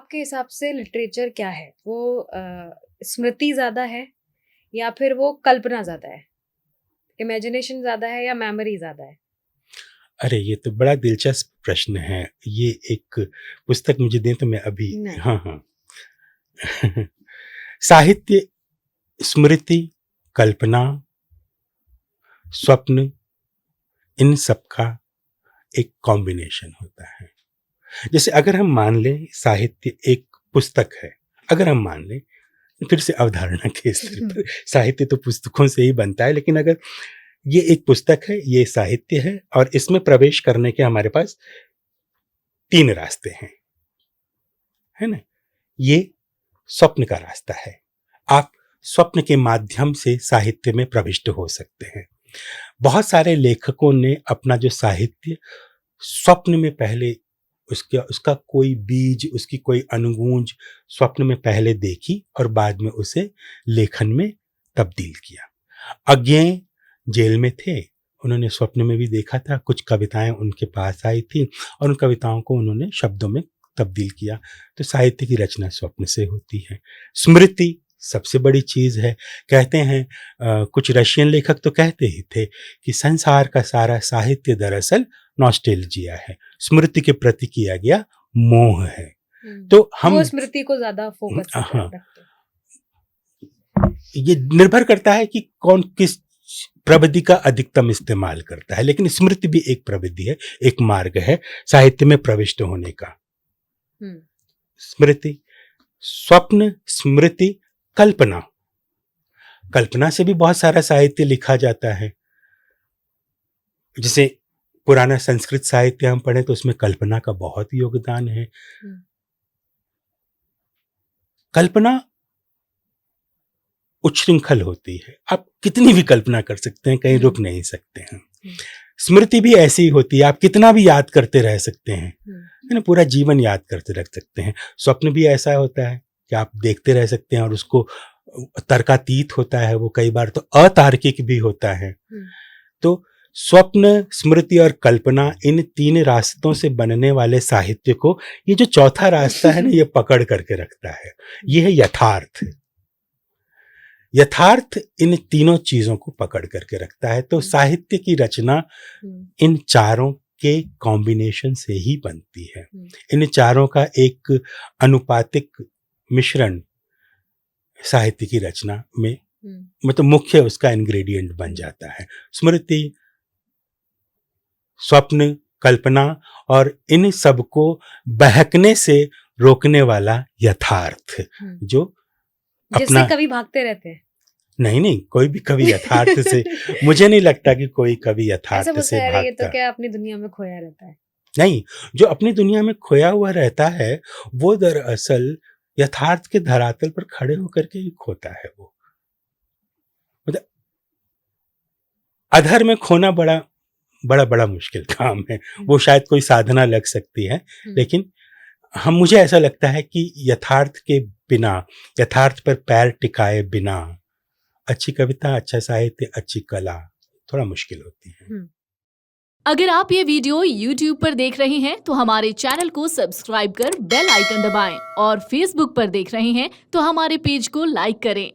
आपके हिसाब से लिटरेचर क्या है? वो स्मृति ज़्यादा है या फिर वो कल्पना ज़्यादा है? इमेजिनेशन ज़्यादा है या मेमोरी ज़्यादा है? अरे! ये तो बड़ा दिलचस्प प्रश्न है। ये एक पुस्तक मुझे दें तो मैं अभी नहीं। हाँ, हाँ। साहित्य, स्मृति, कल्पना, स्वप्न इन सब का एक कॉम्बिनेशन होता है। जैसे अगर हम मान लें साहित्य एक पुस्तक है, अगर हम मान लें, फिर से अवधारणा के स्तर पर साहित्य तो पुस्तकों से ही बनता है, लेकिन अगर ये एक पुस्तक है, ये साहित्य है और इसमें प्रवेश करने के हमारे पास 3 रास्ते हैं, है ना? ये स्वप्न का रास्ता है। आप स्वप्न के माध्यम से साहित्य में प्रविष्ट हो सकते हैं। बहुत सारे लेखकों ने अपना जो साहित्य स्वप्न में पहले उसका कोई बीज, उसकी कोई अनुगूंज स्वप्न में पहले देखी और बाद में उसे लेखन में तब्दील किया। अज्ञेय जेल में थे, उन्होंने स्वप्न में भी देखा था, कुछ कविताएं उनके पास आई थी और उन कविताओं को उन्होंने शब्दों में तब्दील किया। तो साहित्य की रचना स्वप्न से होती है। स्मृति सबसे बड़ी चीज है। कहते हैं कुछ रशियन लेखक तो कहते ही थे कि संसार का सारा साहित्य दरअसल नॉस्टैल्जिया है, स्मृति के प्रति किया गया मोह है। तो हम वो स्मृति को ज्यादा फोकस हाँ, रखते हैं। ये निर्भर करता है कि कौन किस प्रविधि का अधिकतम इस्तेमाल करता है, लेकिन स्मृति भी एक प्रविधि है, एक मार्ग है साहित्य में प्रविष्ट होने का। स्मृति, स्वप्न, स्मृति, कल्पना। कल्पना से भी बहुत सारा साहित्य लिखा जाता है। जैसे पुराना संस्कृत साहित्य हम पढ़े तो उसमें कल्पना का बहुत योगदान है। कल्पना उच्छृंखल होती है, आप कितनी भी कल्पना कर सकते हैं, कहीं रुक नहीं सकते हैं। स्मृति भी ऐसी ही होती है, आप कितना भी याद करते रह सकते हैं, है ना, पूरा जीवन याद करते रह सकते हैं। स्वप्न भी ऐसा होता है कि आप देखते रह सकते हैं और उसको तर्कातीत होता है, वो कई बार तो अतार्किक भी होता है। तो स्वप्न, स्मृति और कल्पना, इन 3 रास्तों से बनने वाले साहित्य को ये जो चौथा रास्ता है ना, ये पकड़ करके रखता है। ये है यथार्थ। यथार्थ इन तीनों चीजों को पकड़ करके रखता है। तो साहित्य की रचना इन चारों के कॉम्बिनेशन से ही बनती है। इन चारों का एक अनुपातिक मिश्रण साहित्य की रचना में मतलब मुख्य उसका इंग्रेडिएंट बन जाता है। स्मृति, स्वप्न, कल्पना और इन सबको बहकने से रोकने वाला यथार्थ, जो जिससे कवि भागते रहते हैं। नहीं, कोई भी कवि यथार्थ से मुझे नहीं लगता कि कोई कवि यथार्थ से भागता। ये तो क्या अपनी दुनिया में खोया रहता है? नहीं, जो अपनी दुनिया में खोया हुआ रहता है वो दरअसल यथार्थ के धरातल पर खड़े होकर के ही खोता है। वो मतलब अधर में खोना बड़ा मुश्किल काम है। वो शायद कोई साधना लग सकती है, लेकिन मुझे ऐसा लगता है कि यथार्थ के बिना, यथार्थ पर पैर टिकाए बिना अच्छी कविता, अच्छा साहित्य, अच्छी कला थोड़ा मुश्किल होती है। अगर आप ये वीडियो YouTube पर देख रहे हैं तो हमारे चैनल को सब्सक्राइब कर बेल आइकन दबाएं और Facebook पर देख रहे हैं तो हमारे पेज को लाइक करें।